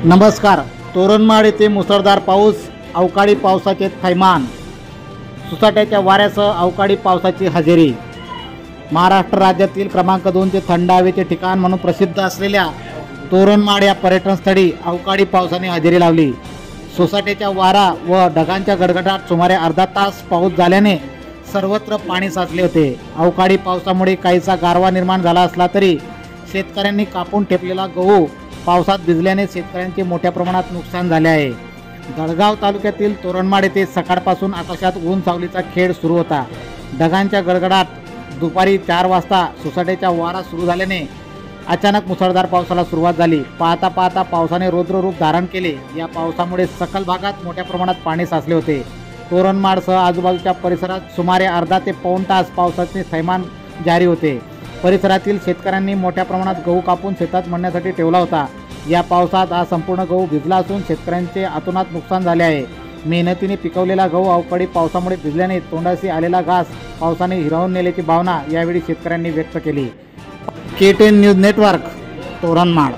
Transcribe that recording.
नमस्कार। तोरणमाळ येथे मुसळधार पाऊस, अवकाळी पावसाचे थैमान, सुसाट्याच्या वाऱ्यासह अवकाळी पावसाची हजेरी। महाराष्ट्र राज्यातील क्रमांक 2 चे थंड हवेचे ठिकाण म्हणून प्रसिद्ध असलेल्या तोरणमाळ या पर्यटनस्थळी अवकाळी पावसाने हजेरी लावली। सोसाट्याच्या वारा व ढगांच्या गडगडाट सुमारे अर्धा तास पाऊस झाल्याने सर्वत्र पाणी साचले होते। अवकाळी पावसामुळे काहीसा गारवा निर्माण झाला असला तरी शेतकऱ्यांनी कापून ठेपलेला गहू पावसात भिजल्याने शेतकऱ्यांचे मोठ्या प्रमाणात नुकसान झाले आहे। जळगाव तालुक्यातील तोरणमाळ येथे सकाळपासून आकाशात ऊन सावलीचा खेळ सुरू होता। ढगांच्या गडगडाट दुपारी 4 वाजता सोसाट्याचा वारा सुरू झाल्याने अचानक मुसळधार पावसाला सुरुवात झाली। पाहता पाहता पावसाने रौद्र रूप धारण केले। या पावसामुळे सकल भागात मोठ्या प्रमाणात पाणी साचले होते। तोरणमाळसह आजूबाजूच्या परिसरात सुमारे अर्धा ते पाऊण तास पावसाचे थैमान जारी होते। परिसरातील शेतकऱ्यांनी मोठ्या प्रमाणात गहू कापून शेतात मळण्यासाठी ठेवला होता। या पावसात हा संपूर्ण गहू भिजला असून शेतकऱ्यांचे अतोनात नुकसान झाले आहे। मेहनतीने पिकवलेला गहू अवकाळी पावसामुळे भिजल्याने तोंडाशी आलेला घास पावसाने हिरावून नेल्याची भावना यावेळी शेतकऱ्यांनी व्यक्त केली। KTN news network, Toranmal.